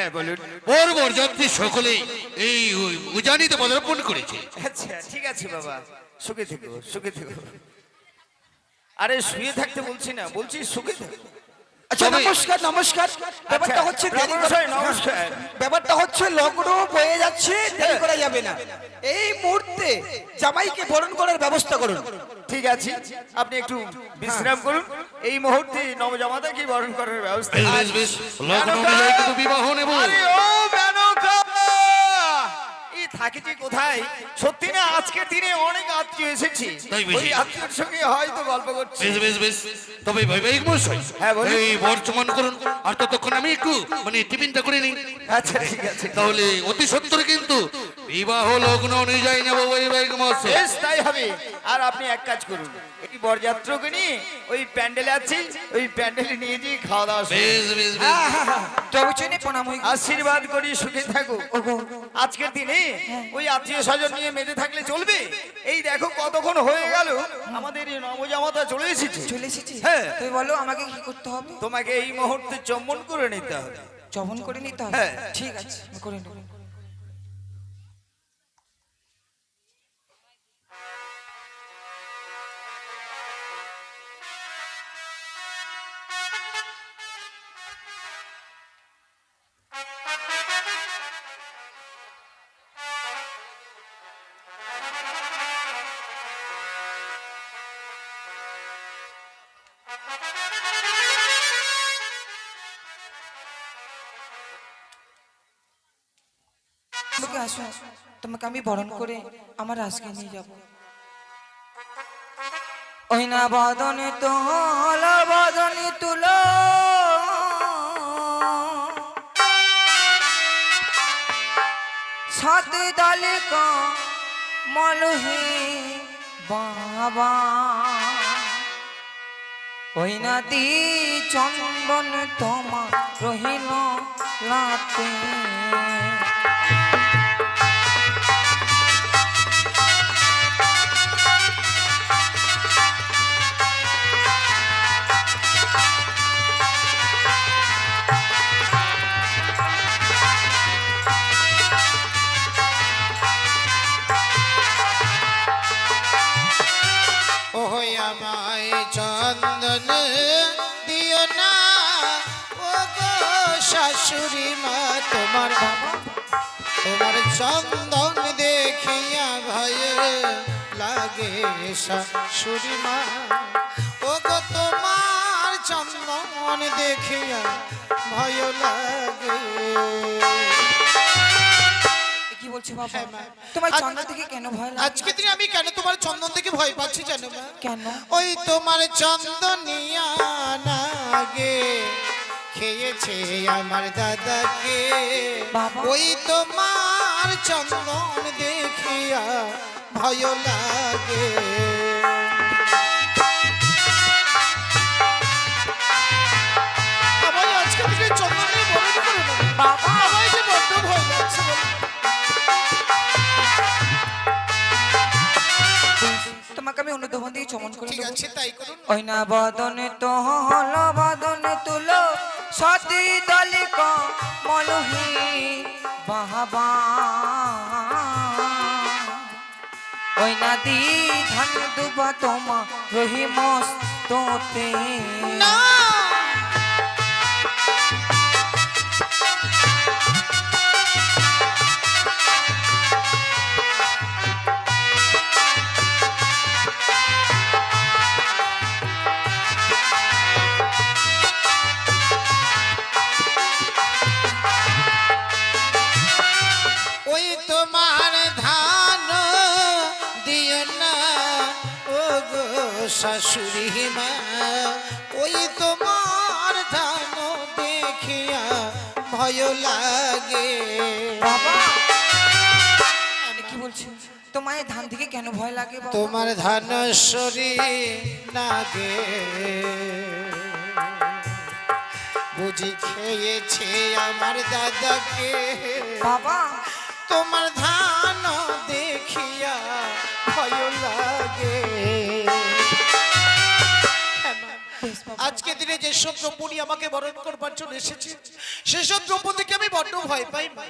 হ্যাঁ বলুন। ওর বরযাত্রী সকলে এই উজানিতে পদার্পণ করেছে। আচ্ছা ঠিক আছে বাবা, সুখে থেকো সুখে থেকো। আরে শুয়ে থাকতে বলছি না, বলছি সুখে থেকো। আচ্ছা নমস্কার নমস্কার। ব্যাপারটা হচ্ছে দেরি নমস্কার নমস্কার। ব্যাপারটা হচ্ছে লগ্ন বয়ে যাচ্ছে, দেরি করা যাবে না। এই মুহূর্তে জামাইকে বরণ করার ব্যবস্থা করুন। ঠিক আছে, আপনি একটু বিশ্রাম করুন, এই মুহূর্তে নবজামাতাকে বরণ করার ব্যবস্থা। বেশ বেশ বেশ, লগ্ন অনুযায়ী কিন্তু বিবাহ নেব। আরে ও মেনকা, এই থাকে যে কোথায়? সত্যি না, আজকের দিনে অনেক আত্মীয় এসেছে, তাই বুঝি। ওই আত্মীয়র সঙ্গে হয়তো গল্প করছি। বেশ বেশ বেশ, তবে বৈবাহিক মশাই হ্যাঁ, বলুন। এই বর্তমান করুন, আর ততক্ষণ আমি একটু টিফিনটা করে নিই। আচ্ছা ঠিক আছে, তাহলে অতি সত্তর কিন্তু বিবাহ লগ্ন অনুযায়ী নেব বৈবাহিক মশাই। বেশ তাই হবে। আর আপনি এক কাজ করুন, এই বরযাত্রকে নিয়ে ওই প্যান্ডেলে আছে, ওই প্যান্ডেলে নিয়ে গিয়ে খাওয়া দাওয়া শুরু। বেশ বেশ বেশ, তবে চেনে প্রণাম হই। আশীর্বাদ করি সুখে থাকো। আজকের দিনে ওই আত্মীয় স্বজন নিয়ে মেতে থাকলে চলবে? এই দেখো কতক্ষণ হয়ে গেল, আমাদের এই নবজামাতা চলে এসেছে। চলে এসেছি। হ্যাঁ। তুই বলো আমাকে কি করতে হবে? তোমাকে এই মুহূর্তে চম্বন করে নিতে হবে। জবন করে নিতে হবে? হ্যাঁ। ঠিক আছে, আমি করে নেব। তোমাকে আসো, তোমাকে আমি বরণ করে আমার আজকে নিয়ে যাব। ওই না বদনে তোল বদনে তুলো, সাথে দালে মলহে বাবা, ওই না দি চন্দন তোমা রহিল লাতে। ওই আমায় চন্দন দিও না, ও গো শাশুড়ি মা, তোমার তোমার চন্দন দেখিয়া ভয়ে লাগে শাশুড়ি মা, ও গো তোমার চন্দন দেখিয়া ভয় লাগে। কি বলছো বাবা? হ্যাঁ, মা। তোমার চন্দন থেকে কেন ভয় লাগে? আজকে দিনে আমি কেন তোমার চন্দন থেকে ভয় পাচ্ছি জানো মা? কেন? ওই তোমার চন্দনিয়া নাগে খেয়েছে আমার দাদাকে, বাবা। ওই তোমার চন্দন দেখিয়া ভয় লাগে। আমায় আজকে থেকে চন্দন নিয়ে বরণ করে দেবে। বাবা। আমায় যে বড্ড ভয় লাগছে বলো। তোমাকে আমি অনুধাবন দিয়ে চমন করে ঠিক দেবো। আছে তাই করুন। ওই না বদনে তো হল বদনে তুলো, সতী দলিক মলহি বাবা, ওই না দি ধান দুবা তোমা রহি মস্ততে। না ওই তোমার ধান দিও না, ও গো শাশুড়ি মা, ওই তোমার ধান দেখিয়া ভয় লাগে। বাবা কি বলছো? তোমার ধান থেকে কেন ভয় লাগে বাবা? তোমার ধান সরি লাগে বুঝি খেয়েছে আমার দাদাকে, বাবা তোমার ধান দেখিয়া ভয় লাগে। বেশ বাবা। আজকে দিনে যেসব দ্রৌপদী আমাকে বরণ করবার জন্য এসেছে সেসব দ্রৌপদীকে আমি বড্ড ভয় পাই মা।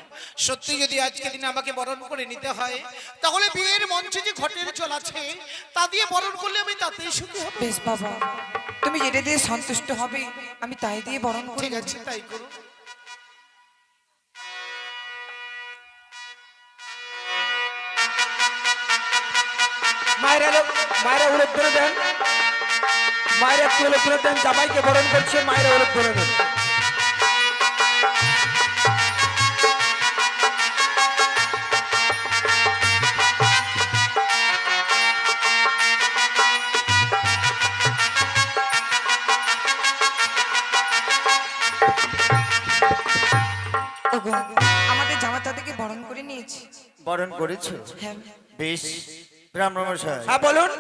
সত্যি যদি আজকে দিনে আমাকে বরণ করে নিতে হয় তাহলে বিয়ের মঞ্চে যে ঘটের চল আছে তা দিয়ে বরণ করলে আমি তাতেই সুখী হব। বেশ বাবা, তুমি যেটা দিয়ে সন্তুষ্ট হবে আমি তাই দিয়ে বরণ করি। ঠিক আছে, তাই করো। মায়েরা উলট ধরে দেন, মায়েরা একটু উলট ধরে দেন, জামাইকে বরণ করছে, মায়েরা উলট ধরে দেন। ওগো, আমাদের জামাতা থেকে বরণ করে নিয়েছি। বরণ করেছো? হ্যাঁ। বেশ, ব্রাহ্মণমশাই হ্যাঁ বলুন।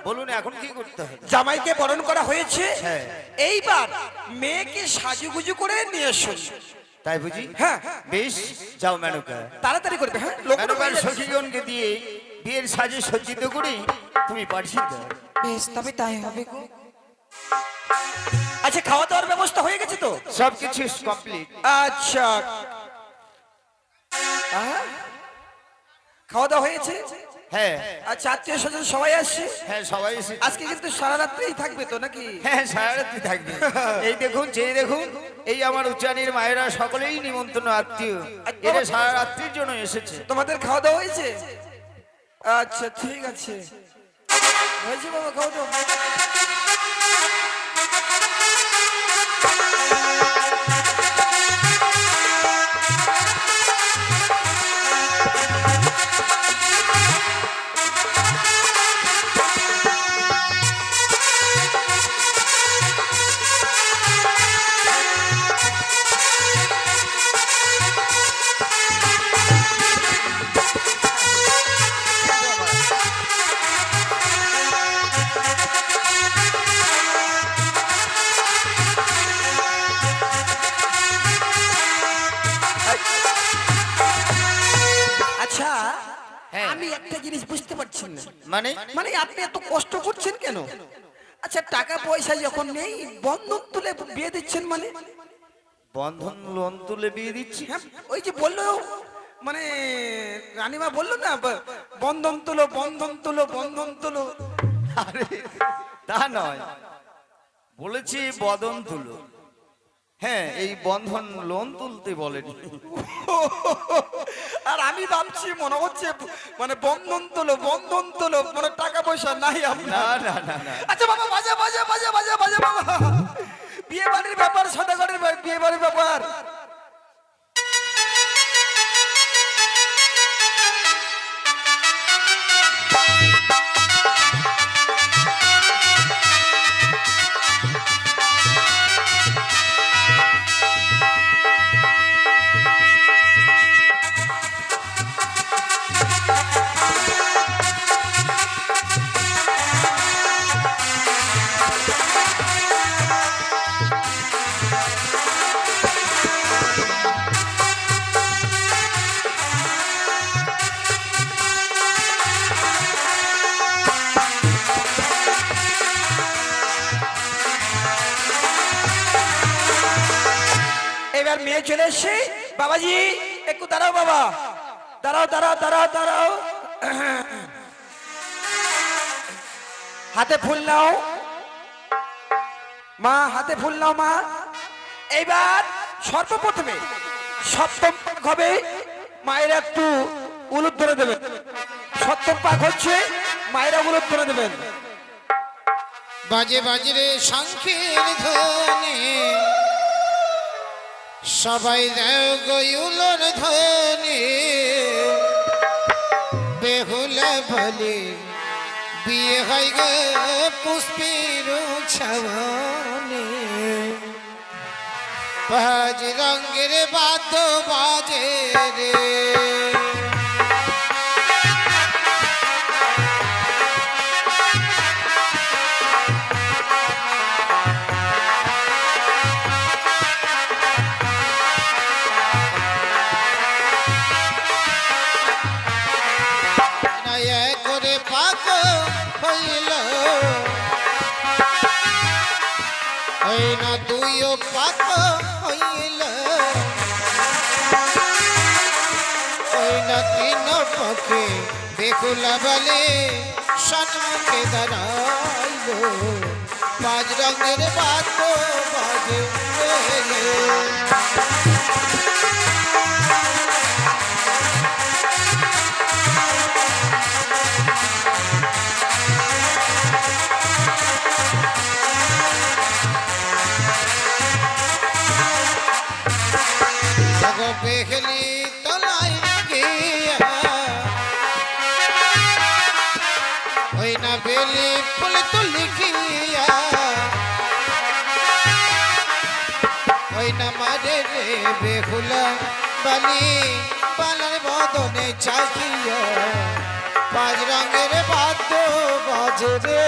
বলুন এখন কি করতে হবে? জামাইকে বরণ করা হয়েছে, হ্যাঁ। এইবার মেয়েকে সাজুগুজু করে নিয়ে এসো। তাই বুঝি? হ্যাঁ। বেশ, যাও মেনকা। তাড়াতাড়ি করবে। হ্যাঁ, লোক মেনকার সখীগণকে দিয়ে বিয়ের সাজে সজ্জিত করে তুমি পাঠিয়ে দাও। বেশ, তবে তাই হবে গো। আচ্ছা, খাওয়া দাওয়ার ব্যবস্থা হয়ে গেছে তো? সবকিছু কমপ্লিট। আচ্ছা, খাওয়া দাওয়া হয়েছে? হ্যাঁ আচ্ছা, আত্মীয় স্বজন সবাই আসছে? হ্যাঁ, সবাই এসেছে। আজকে কিন্তু সারা রাত্রেই থাকবে তো নাকি? হ্যাঁ, সারা রাত্রি থাকবে। এই দেখুন, যে দেখুন, এই আমার উচ্চারণের মায়েরা সকলেই নিমন্ত্রণ আত্মীয়, এরা সারা রাত্রির জন্য এসেছে। তোমাদের খাওয়া দাওয়া হয়েছে? আচ্ছা, ঠিক আছে। হয়েছে বাবা, খাওয়া দাওয়া? আচ্ছা, হ্যাঁ। আমি একটা জিনিস বুঝতে পারছি না, মানে মানে আপনি এত কষ্ট করছেন কেন? আচ্ছা, টাকা পয়সা যখন নেই বন্ধন তুলে বিয়ে দিচ্ছেন মানে? বন্ধন লোন তুলে বিয়ে দিচ্ছি? হ্যাঁ, ওই যে বললো, মানে রানীমা বললো না, বন্ধন তুলো, বন্ধন তুলো, বন্ধন তুলো। আরে তা নয়, বলেছি বদন তুলো। হ্যাঁ, এই বন্ধন লোন তুলতে বলেনি। আর আমি ভাবছি মনে হচ্ছে মানে বন্ধন তুলো, বন্ধন তুলো, মানে টাকা পয়সা নাই না আপনার। না না না, আচ্ছা বাবা, বাজা বাজা বাজা বাজা বাজা বাবা, বিয়ে বাড়ির ব্যাপার, সদাগরের বিয়ে বাড়ির ব্যাপার। এবার মেয়ে চলে এসছে। বাবাজি একটু দাঁড়াও, বাবা দাঁড়াও, দাঁড়াও, দাঁড়াও, দাঁড়াও। হাতে ফুল নাও মা, হাতে ফুল নাও মা। এইবার সর্বপ্রথমে সপ্তম পাক হবে, মায়েরা একটু উলুদ ধরে দেবেন। সপ্তম পাক হচ্ছে, মায়েরা উলুদ ধরে দেবেন। বাজে বাজে রে শঙ্খের ধ্বনি, সবাই দেও গয়ুলোর ধ্বনি, বেহুলা বলে বিয়ে হয় গো পুষ্পের ছাওয়ানে, পাঁচ রঙের বাদ্য বাজে রে। করে পাক হইল ওই না দুইও পাক হইল ওই না তিন পক্ষে বেকুলা বলে সন্মুখে দাঁড়াইল পাঁচ রঙের বাদ্য বাজে বেহলি তলায় গিয়া ওই না বেলি ফুল তুলি গিয়া ওই না মারে রে বেহুলা বালি পালার বদনে চাকিয়া পাঁচ রঙের বাদ্য বাজে রে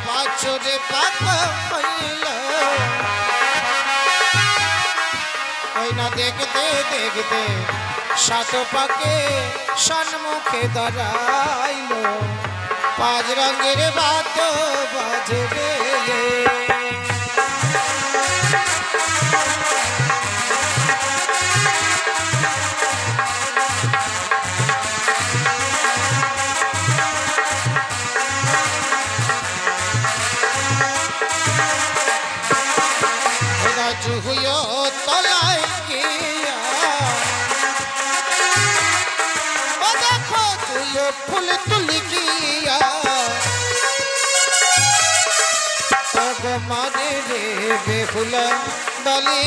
পাঁচরে পাক হইল ওই না দেখতে দেখতে সাত পাকে সন্মুখে দাঁড়াইল পাঁচ রঙের বাদ্য বাজবে তলায় গিয়া ও দেখো তুইও ফুল তুলি গিয়া মানে রে বেহুলা বালি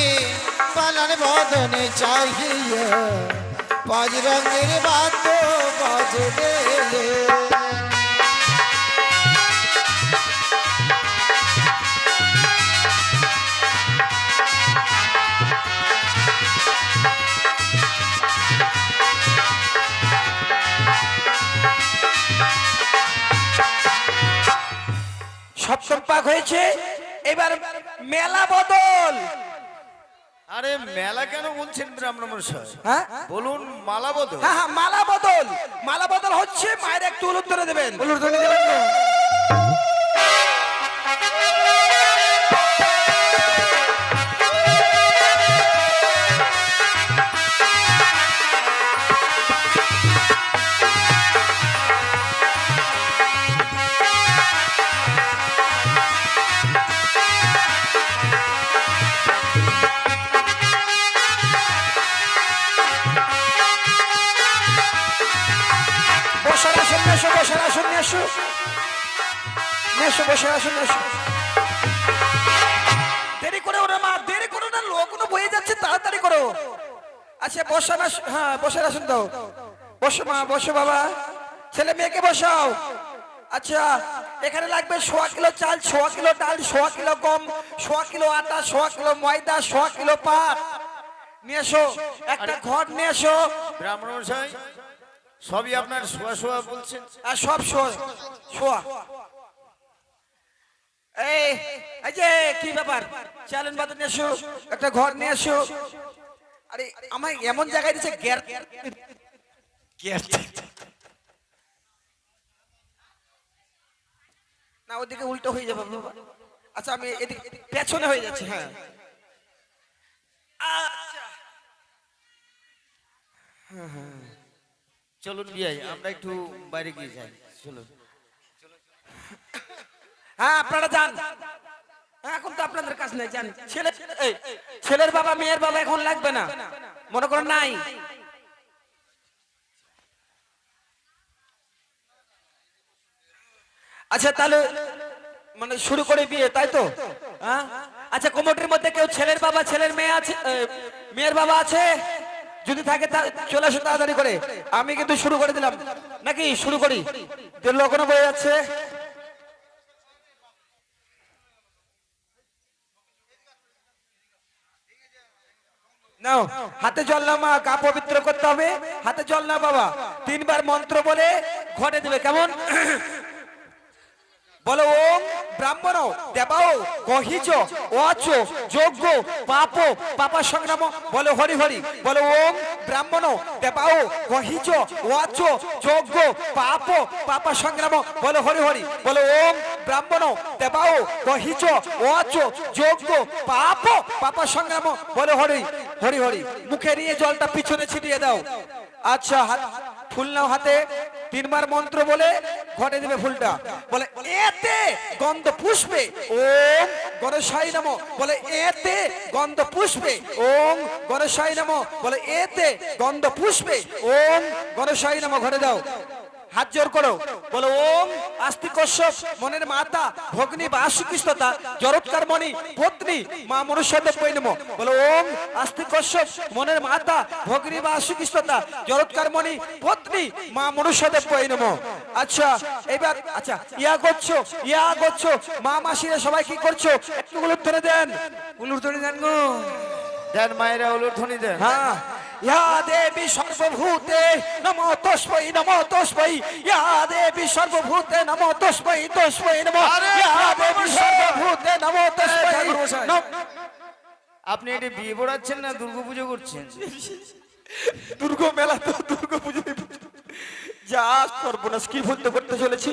পালার বদনে চাহিয়া পাঁচ রঙের বাদ্য বাজবে সপ্তম পাক হয়েছে এবার মেলা বদল আরে মেলা কেন বলছেন ব্রাহ্মণ মশাই? হ্যাঁ বলুন মালা বদল। হ্যাঁ হ্যাঁ মালা বদল মালা বদল হচ্ছে মায়ের একটু উলুর ধরে দেবেন উলুর ধরে দেবেন বসার আসন নিয়ে এসো বসার আসন নিয়ে এসো দেরি করে ওরা মা দেরি করো না লোকগুলো বয়ে যাচ্ছে তাড়াতাড়ি করো আচ্ছা বসার হ্যাঁ বসার আসন দাও বসো মা বসো বাবা ছেলে মেয়েকে বসাও আচ্ছা এখানে লাগবে 100 কিলো চাল 100 কিলো ডাল 100 কিলো গম 100 কিলো আটা 100 কিলো ময়দা 100 কিলো পাট নিয়ে এসো একটা ঘর নিয়ে এসো ব্রাহ্মণ মশাই সবই আপনার শোয়া শোয়া বলছেন আর সব শোয়া এই যে কি ব্যাপার চালেন বাদ নিয়ে এসো একটা ঘর নিয়ে এসো আরে আমায় এমন জায়গায় দিচ্ছে না ওদিকে উল্টো হয়ে যাবে বাবা আচ্ছা আমি এদিকে পেছনে হয়ে যাচ্ছে হ্যাঁ আচ্ছা চলুন বিয়াই আমরা একটু বাইরে গিয়ে যাই চলুন হ্যাঁ আপনারা যান এখন তো আপনাদের কাজ নাই জান ছেলের বাবা মেয়ের বাবা এখন লাগবে না মনে করেন নাই আচ্ছা তাহলে মানে শুরু করে বিয়ে তাই তো হ্যাঁ আচ্ছা কমিটির মধ্যে কেউ ছেলের বাবা ছেলের মেয়ে আছে মেয়ের বাবা আছে যদি থাকে চলে আসো তাড়াতাড়ি করে আমি কিন্তু শুরু করে দিলাম নাকি শুরু করি লোকনো বয়ে যাচ্ছে নাও হাতে জল না মা, গা পবিত্র করতে হবে। হাতে জল না বাবা, 3 বার মন্ত্র বলে ঘটে দেবে, কেমন? বলো ওম ব্রাহ্মণ দেবাও গহিজ ওয়াচ যজ্ঞ পাপ পাপা সংগ্রাম। বলো হরি হরি। বলো ওম ব্রাহ্মণ দেবাও গহিজ ওয়াচ যজ্ঞ পাপ পাপা সংগ্রাম। বলো হরি হরি। বলো ওম ব্রাহ্মণ দেবাও গহিজ ওয়াচ যজ্ঞ পাপ পাপা সংগ্রাম। বলো হরি হরি হরি। মুখে নিয়ে জলটা পিছনে ছিটিয়ে দাও। আচ্ছা ফুল নাও হাতে, 3 বার মন্ত্র বলে ঘটে দেবে ফুলটা। বলে এতে গন্ধ পুষ্পে ওম গণেশায় নমঃ। বলে এতে গন্ধ পুষ্পে ওম গণেশায় নমঃ। বলে এতে গন্ধ পুষ্পে ওম গণেশায় নমঃ। ঘরে দাও, হাত জোর করো। বলো ওম আস্তিক কশ্যপ মনের মাতা ভগ্নী বাসুকৃষ্টতা জরৎকার মণি পত্নী মা মনুষ্যদেব নমঃ। বলো ওম আস্তিক কশ্যপ মনের মাতা ভগ্নী বাসুকৃষ্টতা জরৎকার মণি পত্নী মা মনুষ্যদেব নমঃ। আচ্ছা এবার আচ্ছা ইয়া করছো মা মাসিরা সবাই কি করছো? একটু উলুধ্বনি দেন, উলুধ্বনি দেন গো। দেন মায়েরা উলুধ্বনি দেন। হ্যাঁ, ইয়া দেবী সর্বভূতে নমো তস্मै নমো তস্मै। ইয়া দেবী সর্বভূতে নমো তস্मै তস্मै নমো। ইয়া দেবী সর্বভূতে নমো তস্मै নমো। আপনি এটা বিয়ে পড়াচ্ছেন না দুর্গা পুজো করছেন? দুর্গা মেলা তো দুর্গা পুজো যা সর্বনাশ কি বলতে করতে চলেছি।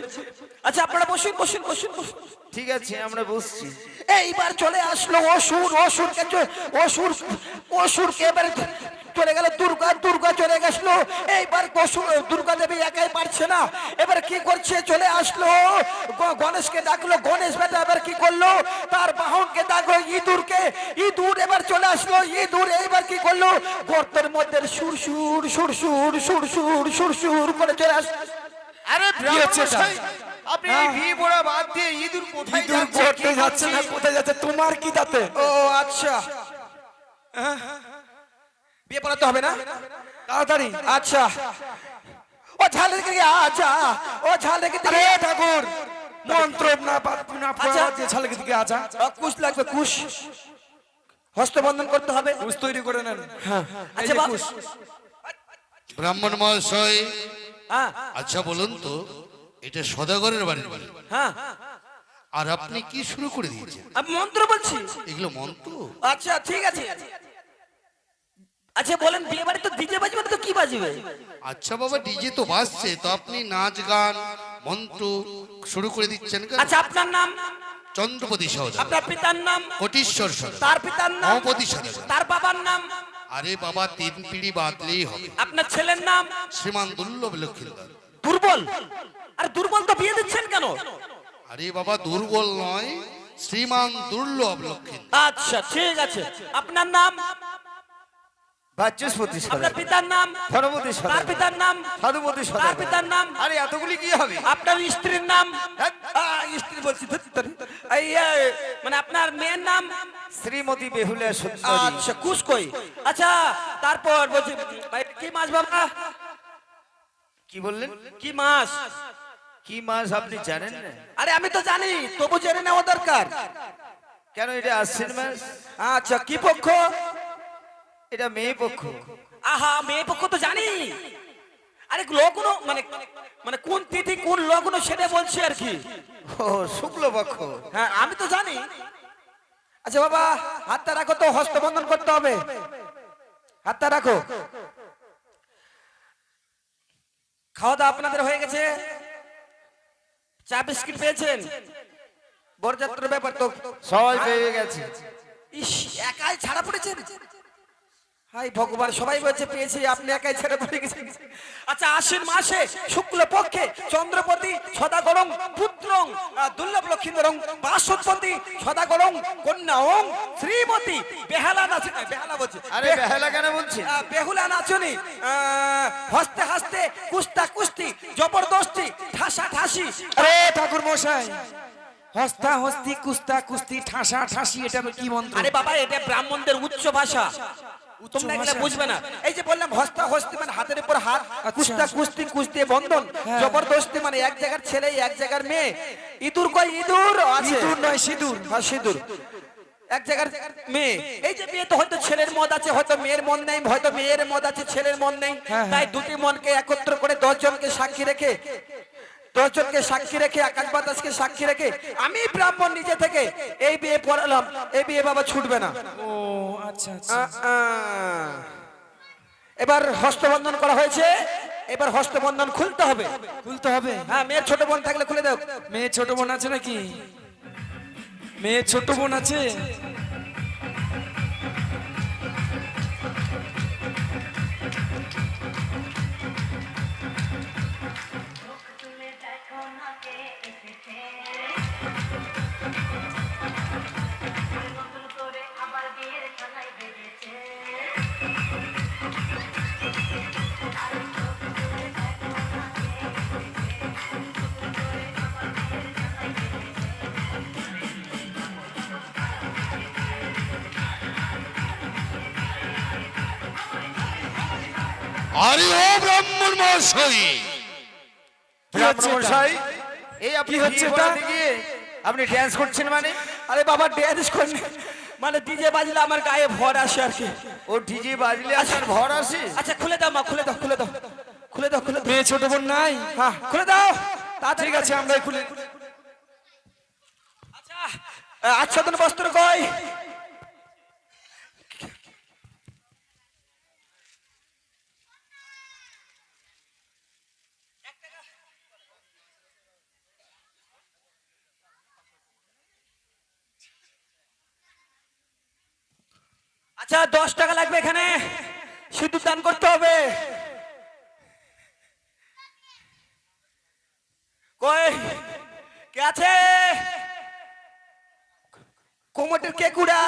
আচ্ছা আপনারা বসুন বসুন বসুন বসুন। ঠিক আছে আমরা বসছি। এইবার চলে আসলো অসুরকে এবার চলে গেল দুর্গা চলে গেছিল। এইবার দুর্গা দেবী একাই পারছে না, এবার কি করছে? চলে আসলো গণেশকে ডাকলো। গণেশ বেটা এবার কি করলো? তার বাহনকে ডাকলো ইঁদুর এবার চলে আসলো। ইঁদুর এইবার কি করলো? গর্তের মধ্যে সুর করে চলে আসলো। আরে ব্রাহ্মণ মশাই, আপনি এই বিয়ে পড়া বাদ দিয়ে ইঁদুর কোথায় যাচ্ছে? কোথায় যাচ্ছে তোমার কি তাতে? ও আচ্ছা, বিয়ে পড়াতে হবে না তাড়াতাড়ি। আচ্ছা ও ঝালে দিকে আচ্ছা ও ঝালে দিকে ঠাকুর মন্ত্র না পড়া দিয়ে ঝালে দিকে আচ্ছা কুশ লাগবে, কুশ হস্তবন্ধন করতে হবে, কুশ তৈরি করে নেন। হ্যাঁ আচ্ছা কুশ। ব্রাহ্মণ মহাশয়, হ্যাঁ আচ্ছা বলুন তো, এটা সদাগরের বাড়ি? হ্যাঁ আর আপনি কি শুরু করে দিয়েছেন? আমি মন্ত্র বলছি। এগুলো মন্ত্র? আচ্ছা ঠিক আছে। আচ্ছা বলেন বিয়ে বাড়ি তো ডিজে বাজবে না তো কি বাজবে? আচ্ছা বাবা, ডিজে তো বাজছে, তো আপনি নাচ গান মন্ত্র শুরু করে দিচ্ছেন কেন? আচ্ছা আপনার নাম? চন্দ্রপতি সওদাগর। আপনার পিতার নাম? কোটিশ্বর সওদাগর। তার পিতার নাম? মহাপতি সওদাগর। তার বাবার নাম? আরে বাবা, 3 পিঁড়ি বাদলেই হবে। আপনার ছেলের নাম? শ্রীমান দুর্লভ লক্ষ্মীধর। দুর্বল? আর দুর্বল তো বিয়ে দিচ্ছেন কেন? আরে বাবা, দুর্বল নয়, শ্রীমান দুর্লভ লক্ষ্মীধর। আচ্ছা ঠিক আছে। আপনার নাম? বাচস্পতি আপনার সদাগর। পিতার নাম? ধনপতি তার সদাগর। পিতার নাম? সাধুপতি তার সদাগর। পিতার নাম? আরে এতগুলি কি হবে? আপনার স্ত্রীর নাম? হ্যাঁ? স্ত্রী বলছি মানে আপনার মেয়ের নাম? শ্রীমতী বেহুলা সুন্দরী। আচ্ছা কুশ কই। আচ্ছা তারপর বলছি কি মাস বাবা? কি বললেন? কি মাস? কি মাস আপনি জানেন না? আরে আমি তো জানি, তবু জেনে নেওয়া দরকার। কেন এটা আশ্বিন মাস? আচ্ছা কি পক্ষ? এটা মেয়ে পক্ষ। আহা মেয়ে পক্ষ তো জানি। আরে লগ্ন মানে মানে কোন তিথি কোন লগ্ন সেটা বলছি আর কি। ও শুক্ল পক্ষ। হ্যাঁ আমি তো জানি। আচ্ছা বাবা হাতটা রাখো তো, হস্তবন্ধন করতে হবে। হাতটা রাখো। খাওয়া দাওয়া আপনাদের হয়ে গেছে? চা বিস্কিট পেয়েছেন? বরযাত্রার ব্যাপার তো সবাই পেয়ে গেছে। ইস একাই ছাড়া পড়েছেন? হাই ভগবান, সবাই বলছে পেয়েছি, আপনি একাই ছেড়ে পড়ে গেছেন। আচ্ছা আশ্বিন মাসে শুক্ল পক্ষে চন্দ্রপতি সদাগরং পুত্রং দুর্লভ লক্ষ্মীধরং বাসুপতি সদাগরং কন্যাং শ্রীমতী বেহালা নাচনি। বেহালা বলছে? আরে বেহালা কেন বলছি? বেহুলা নাচনি। হস্তে হস্তে কুস্তা কুস্তি জবরদস্তি ঠাসা ঠাসি। আরে ঠাকুর মশাই, হস্তা হস্তি কুস্তা কুস্তি ঠাসা ঠাসি, এটা কি মন্ত্র? আরে বাবা এটা ব্রাহ্মণদের উচ্চ ভাষা, তোমরা এগুলা বুঝবে না। এই যে বললাম হস্তা হস্তি মানে হাতের উপর হাত, কুস্তা কুস্তি কুস্তি বন্ধন, জবরদস্তি মানে এক জায়গার ছেলে এক জায়গার মেয়ে। ইঁদুর কই? ইঁদুর আছে? ইঁদুর নয় সিঁদুর। হ্যাঁ সিঁদুর। এক জায়গার মেয়ে, এই যে মেয়ে তো হয়তো ছেলের মত আছে, হয়তো মেয়ের মন নেই, হয়তো মেয়ের মত আছে ছেলের মন নেই, তাই দুটি মনকে একত্র করে 10 জনকে সাক্ষী রেখে, 10 জনকে সাক্ষী রেখে, আকাশ বাতাসকে সাক্ষী রেখে আমি ব্রাহ্মণ নিজে থেকে এই বিয়ে পড়ালাম। এই বিয়ে বাবা ছুটবে না। ও আচ্ছা আচ্ছা। এবার হস্তবন্ধন করা হয়েছে, এবার হস্তবন্ধন খুলতে হবে। খুলতে হবে? হ্যাঁ, মেয়ের ছোট বোন থাকলে খুলে দাও। মেয়ে ছোট বোন আছে নাকি? মেয়ে ছোট বোন আছে? আরে ও ব্রাহ্মণ মহাশয়, ব্রাহ্মণমশাই, এই আপনি কি হচ্ছে বিয়ে এটা? পড়াতে গিয়ে আপনি ড্যান্স করছেন মানে? আরে বাবা ড্যান্স করেন মানে ডিজে বাজলে আমার গায়ে ভর আসে আর কি। ও ডিজে বাজলে আপনার ভর আসে? আচ্ছা খুলে দাও মা, খুলে দাও, খুলে দাও, খুলে দাও, খুলে দাও। মেয়ে ছোট বোন নাই? হ্যাঁ খুলে দাও। ঠিক আছে, আমরা খুলে। আচ্ছা আচ্ছাদন বস্ত্র কই? আচ্ছা 10 টাকা লাগবে, এখানে সিঁদুর দান করতে হবে। কই কে আছে? কোমরের কেকুড়া।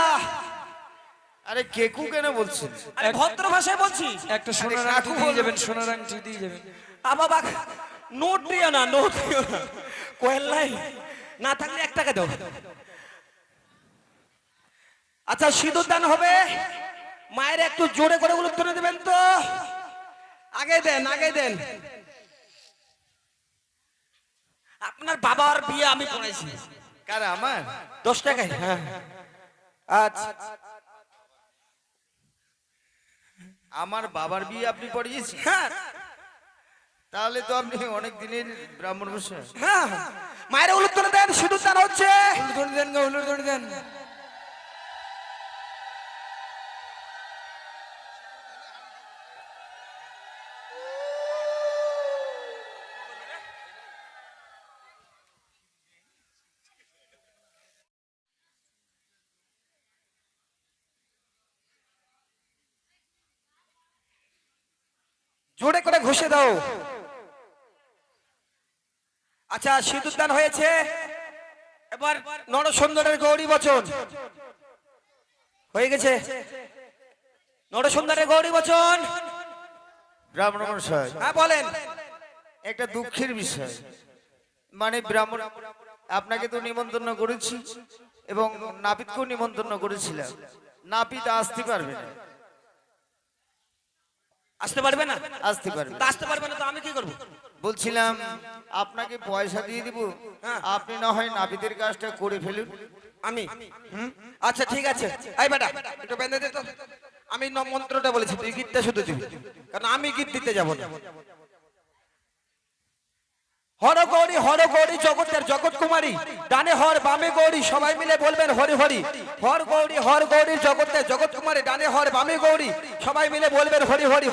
আরে কেকু কেন বলছেন? আরে ভদ্র ভাষায় বলছি। একটা সোনার আংটি দিয়ে যাবেন, সোনার আংটি দিয়ে যাবেন। বাবা নোট দিও না, নোট দিও না, কোয়েল নাই, না থাকলে 1 টাকা দাও। আচ্ছা সিঁদুর দান হবে, মায়ের একটু জোরে করে উত্তরে দেবেন তো। আগে দেন, আগে দেন। আপনার বাবার বিয়ে আমি পড়াইছি। কার, আমার? 10 টাকায়। হ্যাঁ আচ্ছা। আমার বাবার বিয়ে আপনি পড়িয়েছেন? হ্যাঁ তাহলে তো আপনি অনেক দিনের ব্রাহ্মণ মশাই। হ্যাঁ, মায়ের উত্তরে দেন, সিঁদুর দান হচ্ছে। উলুর দেন গো, উলুর দেন। জোরে করে ঘষে দাও। আচ্ছা সিঁদুর দান হয়েছে, এবার নরসুন্দরের গৌরী বচন হয়ে গেছে। নরসুন্দরের গৌরী বচন। ব্রাহ্মণ মশাই, হ্যাঁ বলেন। একটা দুঃখের বিষয়, মানে ব্রাহ্মণ আপনাকে তো নিমন্ত্রণ করেছি এবং নাপিতকেও নিমন্ত্রণ করেছিলাম। নাপিত আসতে পারবে না। আসতে পারবে না? আসতে পারবে তা আসতে পারবে না তো আমি কি করব? বলছিলাম আপনাকে পয়সা দিয়ে দিব, আপনি না হয় নাপিতের কাজটা করে ফেলুন। আমি আচ্ছা ঠিক আছে। এই বেটা একটু বেঁধে দে তো। আমি মন্ত্রটা বলেছি, তুই গীতটা শুধু দিবি, কারণ আমি গীত দিতে যাব না। হর গৌরী জগতের জগৎ কুমারী, ডানে হর বামে গৌরী, সবাই মিলে বলবেন হরি হরি। হর গৌরী জগতের জগৎ কুমারী, ডানে হর বামে গৌরী, সবাই মিলে বলবেন হরি হরি।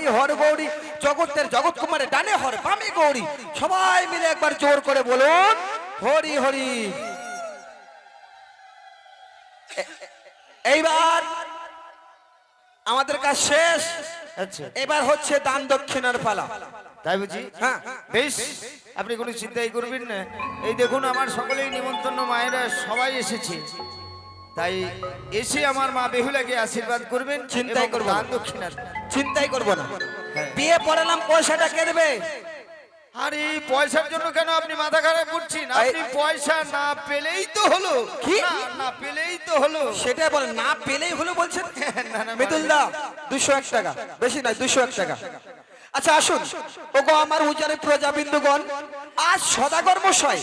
হর গৌরী জগতের জগৎ কুমারী, ডানে হর বামে গৌরী, সবাই মিলে একবার জোর করে বলুন হরি হরি। এইবার আমাদের কাজ শেষ। আচ্ছা, এবার হচ্ছে দান দক্ষিণার পালা। তাই বুঝি? হ্যাঁ বেশ, আপনি কোনো চিন্তাই করবেন না। এই দেখুন আমার সকলেই নিমন্ত্রণ মায়েরা সবাই এসেছে, তাই এসে আমার মা বেহুলাকে আশীর্বাদ করবেন। চিন্তাই এবং করবো না। দান দক্ষিণা। চিন্তাই করবো না। হ্যাঁ। বিয়ে পড়ালাম, পয়সাটা কে দেবে? আরে পয়সার জন্য কেন আপনি মাথা খারাপ করছেন? আপনি পয়সা না পেলেই তো হলো। কি? না পেলেই তো হলো। সেটাই বলেন, না পেলেই হলো বলছেন। না, না, মিতুল দা 201 টাকা, বেশি নয় 201 টাকা। আচ্ছা আসুন ওগো আমার উজারে প্রজাবিন্দুগণ, আজ সদাগর মশাই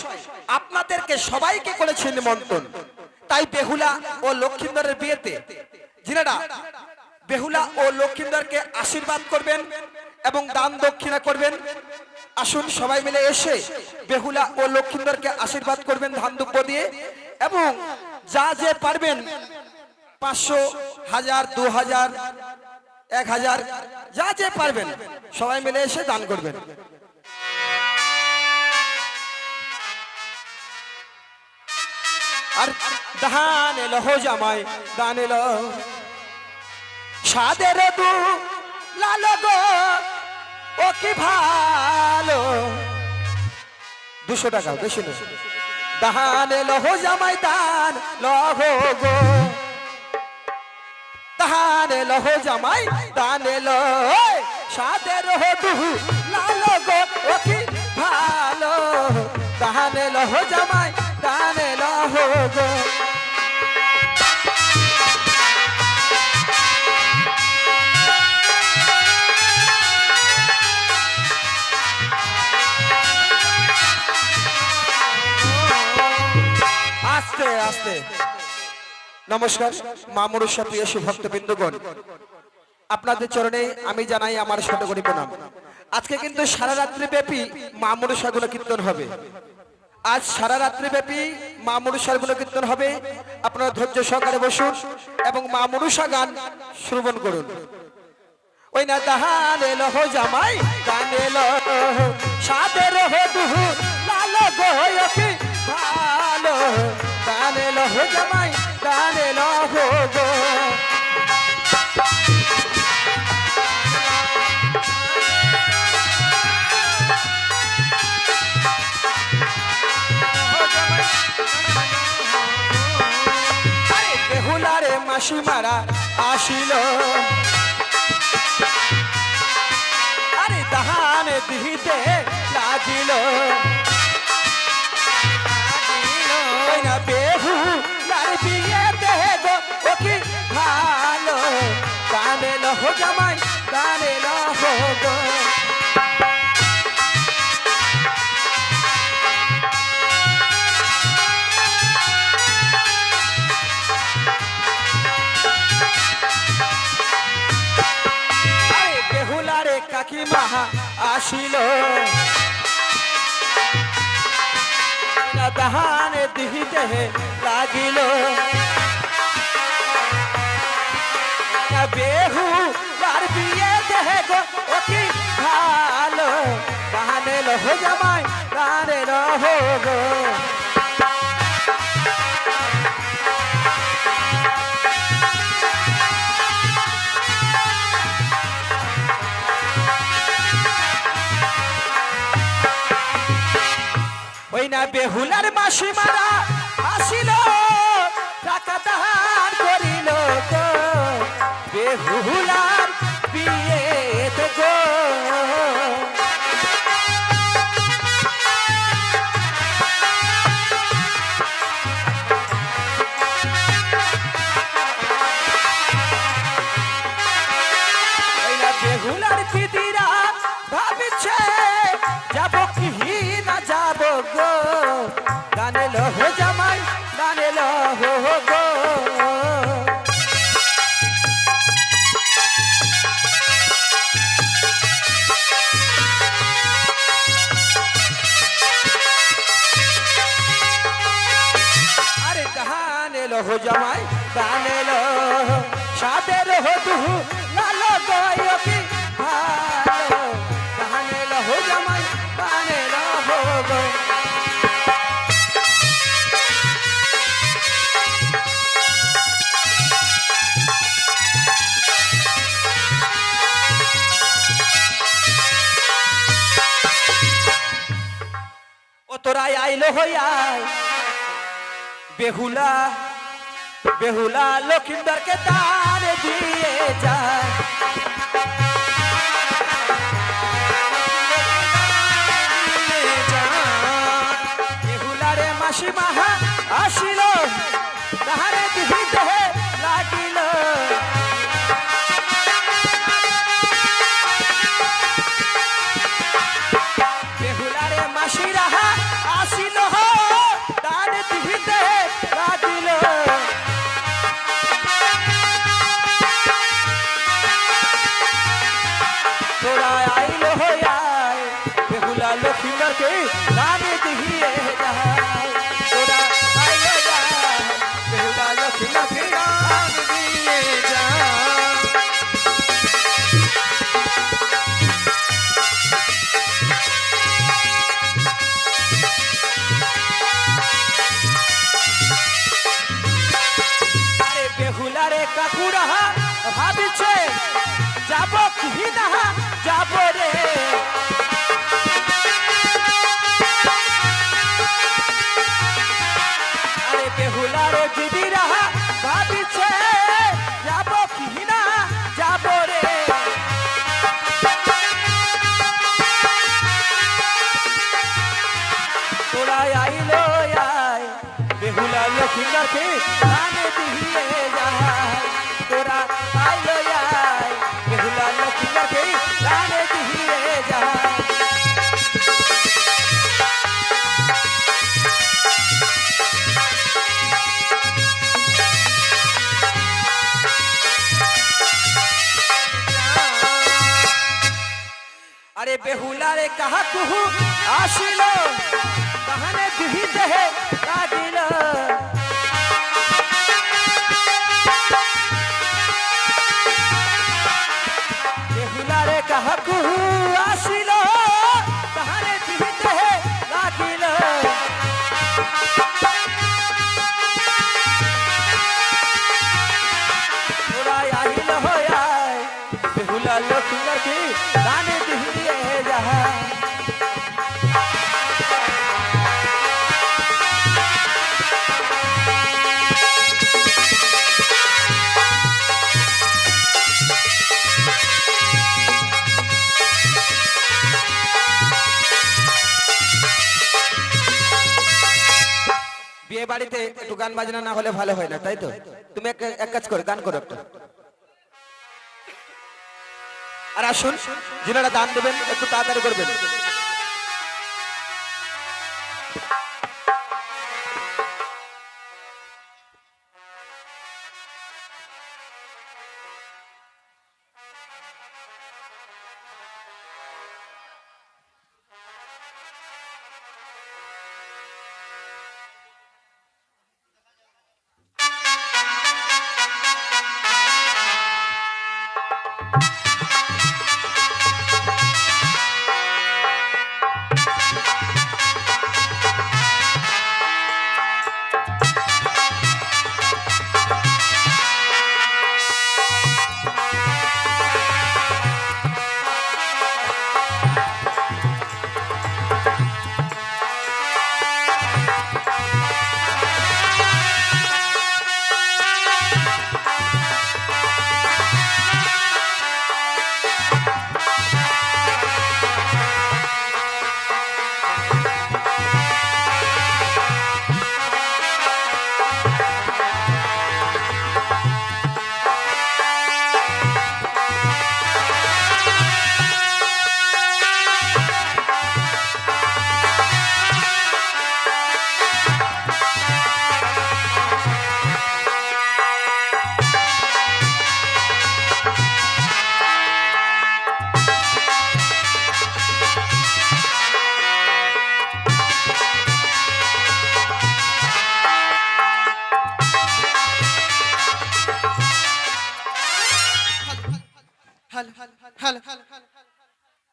আপনাদেরকে সবাইকে করেছেন নিমন্ত্রণ। তাই বেহুলা ও লক্ষিন্দরের বিয়েতে যিনারা বেহুলা ও লক্ষিন্দরকে আশীর্বাদ করবেন এবং দান দক্ষিণা করবেন, আসুন সবাই মিলে এসে বেহুলা ও লক্ষিন্দরকে আশীর্বাদ করবেন ধান দুব্য দিয়ে। এবং যা যে পারবেন 500, 1000, 2000, 1000 যা যে পারবেন সবাই মিলে এসে দান করবেন। আর দান এলো হো জামাই, দান এলো সাদের দু লালো গো, ও কি ভালো। 200 টাকা বেশি না। দান এলো হো জামাই, দান লহো গো, দান এলো হো জামাই, দান এলো সাদের হো দু লালো গো, ও কি ভালো। দান এলো হো জামাই, দান এলো হো গো। আস্তে আস্তে নমস্কার মা মনসা প্রিয় ভক্তবৃন্দগণ, আপনাদের চরণে আমি জানাই আমার শতকোটি প্রণাম। আজকে কিন্তু সারা রাত্রি ব্যাপী মা মনসা গুণ কীর্তন হবে। আজ সারা রাত্রি ব্যাপী মা মনসার গুণ কীর্তন হবে। আপনারা ধৈর্য সহকারে বসুন এবং মা মনসা গান শ্রবণ করুন। ওই না দাহান এলো হো জামাই, গান এলো সাদের হো দুহু লালো গো, কি ভালো। গান এলো হো জামাই, গান এলো হো গো। বেহুলারে মাসি মারা আসিল, আরে দাহান দিতে লাগিল। না বেহুলার বিয়েতে গো, ও কি ভালো। গান এলো হো জামাই, গান এলো হো গো। বেহুলারে কাকিমা আসিল, দাহান দিতে লাগিল। বেহুলার বিয়েতে গো, ও কি ভালো। গান এলো হো জামাই, গান এলো হো গো। ওই না বেহুলার মাসি মারা আসিল, টাকা দান করিল গো, বেহুলার বিয়েতে গো। ওই না বেহুলার দিদিরা ভাবিছে যাব কি না যাব গো। গান এলো হো জামাই, গান এলো হো গো। আরে গান এলো হো জামাই, গান এলো সাদের হো দুহু লালো গো, কি ভালো। গান এলো হো জামাই, গান এলো হো গো। ও তোরাই আইলো হইয়াই বেহুলা, বেহুলা লক্ষিন্দরকে দান দিয়ে যায়। বেহুলারে মাসি মাহা আসিল, তাহারে দিতে লাগিল। বেহুলারে মাসি রাহা আসিল, দান দিতে লাগিল। लखिंदर के रानी दिए जहां तोरा आइलो जा बेहुला लखिंदर के रानी दिए जहां अरे बेहुला रे काकुड़ा भाबिছে যাব কি না যাব রে আরে বেহুলা রে দিদি রাহা ভাবিছে যাব কি না যাব রে তোরা আইলো আয় বেহুলা লখিন্দর কে রানে দিয়ে যায় তোরা আইলো আয় বেহুলা লখিন্দর কে রানে দিয়ে যায় अरे बेहुला रे कहा तू आशिलो कहने दिहित है लागिल बेहुला रे कहा तू आशिलो कहने दिहित है लागिल थोड़ा आहिल हो आए बेहुला लखिंदर की रानी दिहिए जहां বিয়ে বাড়িতে একটু গান বাজনা না হলে ভালো হয় না তাই তো তুমি এক কাজ করো গান করো একটা আর আসুন যিনারা দান দেবেন একটু তাড়াতাড়ি করবেন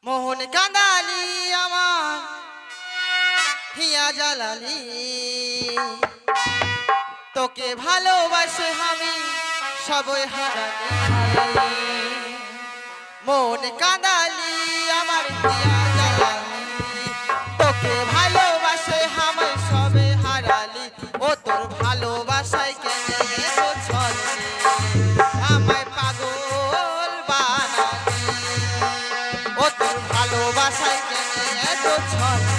মোহন কাঁদালি আমার হিয়া জ্বালালি তোকে ভালোবাসে আমি সবই হারালি মন কাঁদালি আমার হিয়া জ্বালালি তোকে ভালোবাসে আমি সবে হারালি ও তোর ভালোবাসায় কেন এত ছলে আমায় পাগল বানালি ও তোর ভালোবাসায় কেন এত ছলে